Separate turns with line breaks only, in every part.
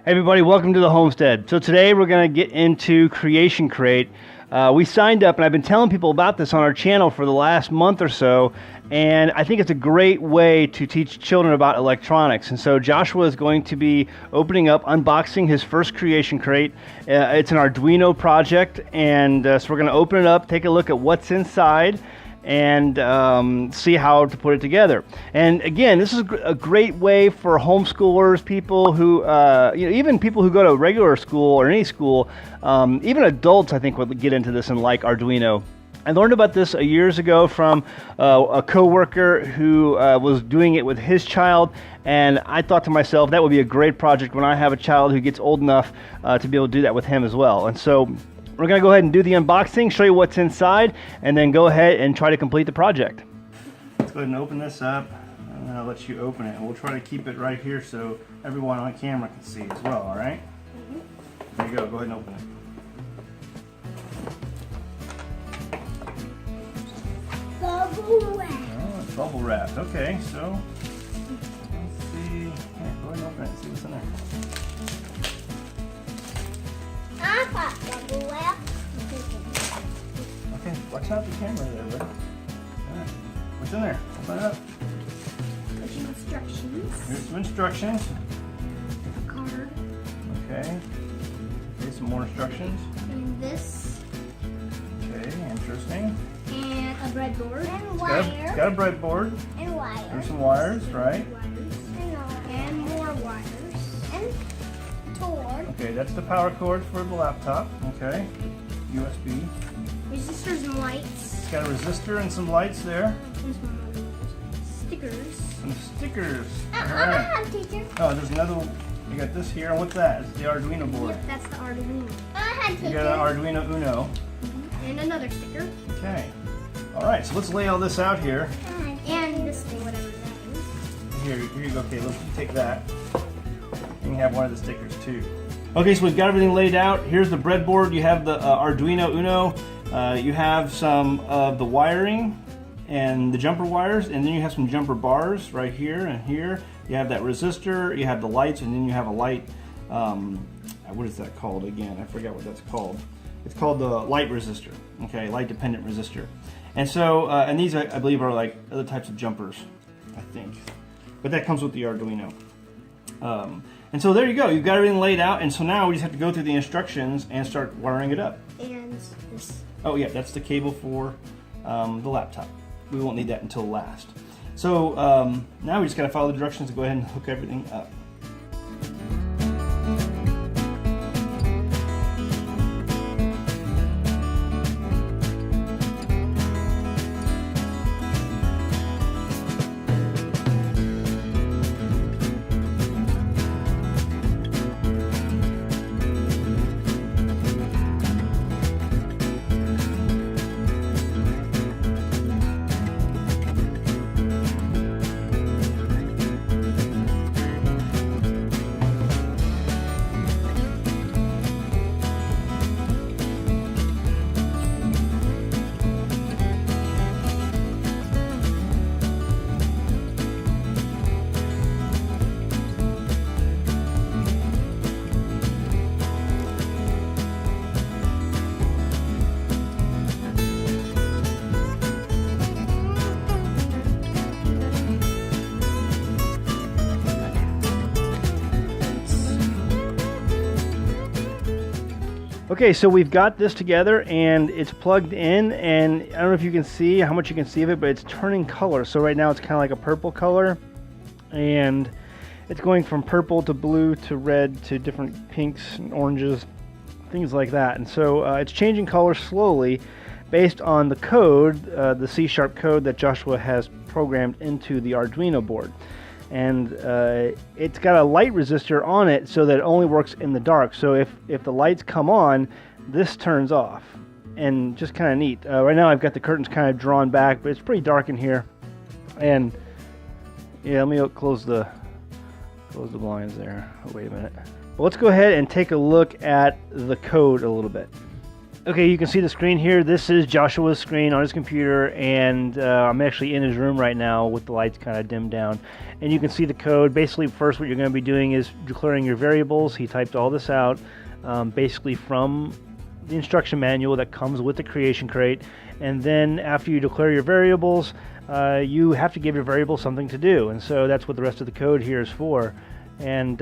Hey everybody, welcome to the homestead. So today we're going to get into Creation Crate. We signed up, and I've been telling people about this on our channel for the last month or so, and I think it's a great way to teach children about electronics. And so Joshua is going to be opening up, unboxing his first Creation Crate. It's an Arduino project, and so we're going to open it up, take a look at what's inside, and see how to put it together. And again, this is a great way for homeschoolers, people who, even people who go to regular school or any school, even adults I think would get into this and like Arduino. I learned about this years ago from a coworker who was doing it with his child, and I thought to myself, that would be a great project when I have a child who gets old enough to be able to do that with him as well. And so we're going to go ahead and do the unboxing, show you what's inside, and then go ahead and try to complete the project. Let's go ahead and open this up, and then I'll let you open it. And we'll try to keep it right here so everyone on camera can see as well, all right? There you go. Go ahead and open it.
Bubble wrap.
Oh, it's bubble wrapped. Okay, so let's see. Here, go ahead and open it and see what's in there.
I got bubble wrap.
Okay, watch out the camera there, bud. All right. What's in there? Open it up.
There's some instructions.
Here's some instructions.
A card.
Okay. Here's some more instructions.
And this.
Okay, interesting.
And a breadboard. And
It's
wire.
got a breadboard.
And wires.
There's some wires, right?
And more wires. And cord.
Okay, that's the power cord for the laptop. Okay. USB.
Resistors and lights.
It's got a resistor and some lights there.
And some stickers.
Some stickers.
I
Alright.
have teacher.
Oh, there's another one. You got this here. What's that? It's the Arduino board.
Yep, that's the Arduino. I had teacher.
You got an Arduino Uno.
And another sticker.
Okay. Alright, so let's lay all this out here.
And this thing, whatever that is.
Here you go, Caleb. You take that. You can have one of the stickers too. Okay, so we've got everything laid out. Here's the breadboard. You have the Arduino Uno. You have some of the wiring and the jumper wires, and then you have some jumper bars right here and here. You have that resistor, you have the lights, and then you have a light. What is that called again? I forgot what that's called. It's called the light resistor. Okay, light dependent resistor. And so, and these I believe are like other types of jumpers, I think. But that comes with the Arduino. And so there you go. You've got everything laid out, and so now we just have to go through the instructions and start wiring it up.
And this.
Oh yeah, that's the cable for the laptop. We won't need that until last. So now we just got to follow the directions to go ahead and hook everything up. Okay, so we've got this together and it's plugged in, and I don't know if you can see how much you can see of it, but it's turning color. So right now it's kind of like a purple color, and it's going from purple to blue to red to different pinks and oranges, things like that. And so it's changing color slowly based on the code, the C# code that Joshua has programmed into the Arduino board. And it's got a light resistor on it so that it only works in the dark. So if the lights come on, this turns off, and just kind of neat. Right now I've got the curtains kind of drawn back, but it's pretty dark in here. And yeah, let me close the blinds there. Oh, wait a minute. Well, let's go ahead and take a look at the code a little bit. Okay, you can see the screen here. This is Joshua's screen on his computer, and I'm actually in his room right now with the lights kind of dimmed down. And you can see the code. Basically, first what you're going to be doing is declaring your variables. He typed all this out basically from the instruction manual that comes with the creation crate. And then after you declare your variables, you have to give your variable something to do. And so that's what the rest of the code here is for. And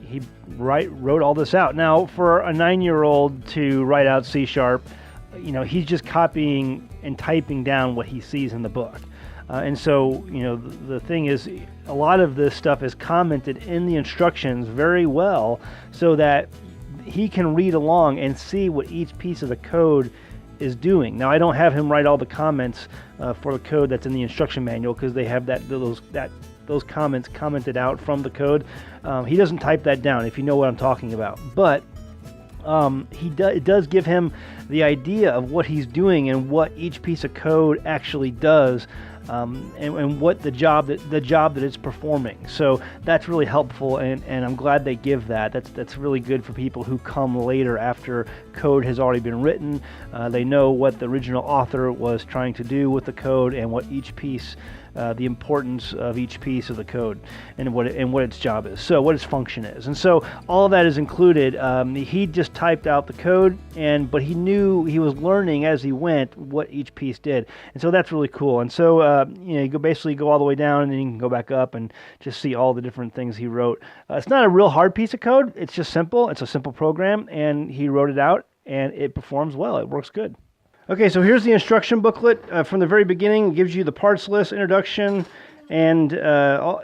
he wrote all this out. Now, for a 9-year-old to write out C#, he's just copying and typing down what he sees in the book. And so, the thing is, a lot of this stuff is commented in the instructions very well so that he can read along and see what each piece of the code is doing. Now, I don't have him write all the comments for the code that's in the instruction manual because they have those comments commented out from the code. He doesn't type that down, if you know what I'm talking about. But it does give him the idea of what he's doing and what each piece of code actually does, and what the job that it's performing. So that's really helpful, and I'm glad they give that. That's really good for people who come later after code has already been written. They know what the original author was trying to do with the code and what each piece, the importance of each piece of the code and what its job is, so what its function is. And so all of that is included. He just typed out the code, but he knew he was learning as he went what each piece did, and so that's really cool. And so you basically go all the way down, and then you can go back up and just see all the different things he wrote. It's not a real hard piece of code. It's just simple. It's a simple program, and he wrote it out, and it performs well. It works good. Okay, so here's the instruction booklet from the very beginning. It gives you the parts list, introduction, and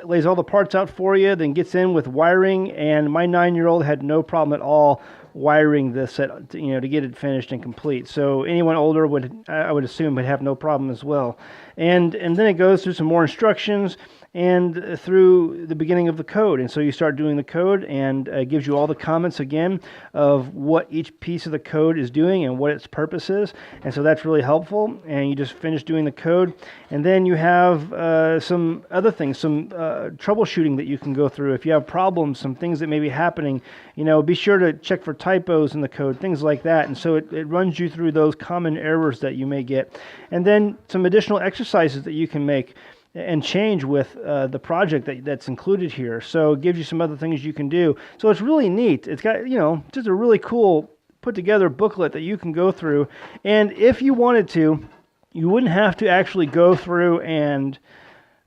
lays all the parts out for you, then gets in with wiring, and my 9-year-old had no problem at all wiring this set, to get it finished and complete. So anyone older I would assume, would have no problem as well. And then it goes through some more instructions and through the beginning of the code. And so you start doing the code, and it gives you all the comments again of what each piece of the code is doing and what its purpose is. And so that's really helpful. And you just finish doing the code. And then you have some other things, some troubleshooting that you can go through. If you have problems, some things that may be happening, be sure to check for typos in the code, things like that. And so it runs you through those common errors that you may get. And then some additional exercises that you can make and change with the project that's included here. So it gives you some other things you can do. So it's really neat. It's got, just a really cool put together booklet that you can go through. And if you wanted to, you wouldn't have to actually go through and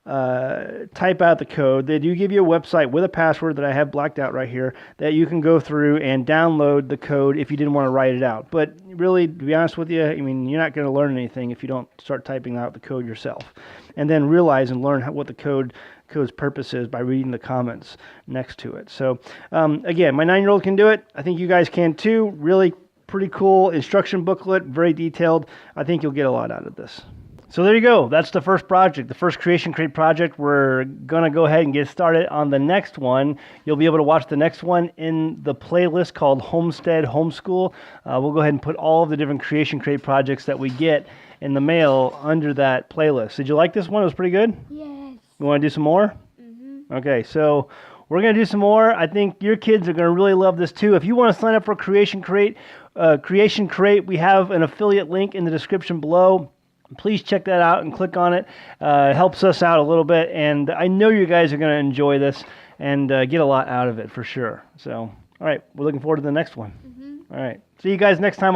type out the code. They do give you a website with a password that I have blacked out right here that you can go through and download the code if you didn't want to write it out. But really, to be honest with you, you're not going to learn anything if you don't start typing out the code yourself, and then realize and learn what the code's purpose is by reading the comments next to it. So again, my 9-year-old can do it. I think you guys can too. Really pretty cool instruction booklet, very detailed. I think you'll get a lot out of this. So there you go. That's the first project, the first Creation Crate project. We're going to go ahead and get started on the next one. You'll be able to watch the next one in the playlist called Homestead Homeschool. We'll go ahead and put all of the different Creation Crate projects that we get in the mail under that playlist. Did you like this one? It was pretty good?
Yes.
You want to do some more? Mm-hmm. Okay, so we're going to do some more. I think your kids are going to really love this too. If you want to sign up for Creation Crate, we have an affiliate link in the description below. Please check that out and click on it. It helps us out a little bit, and I know you guys are going to enjoy this and get a lot out of it for sure. So, all right, we're looking forward to the next one. Mm-hmm. All right, see you guys next time.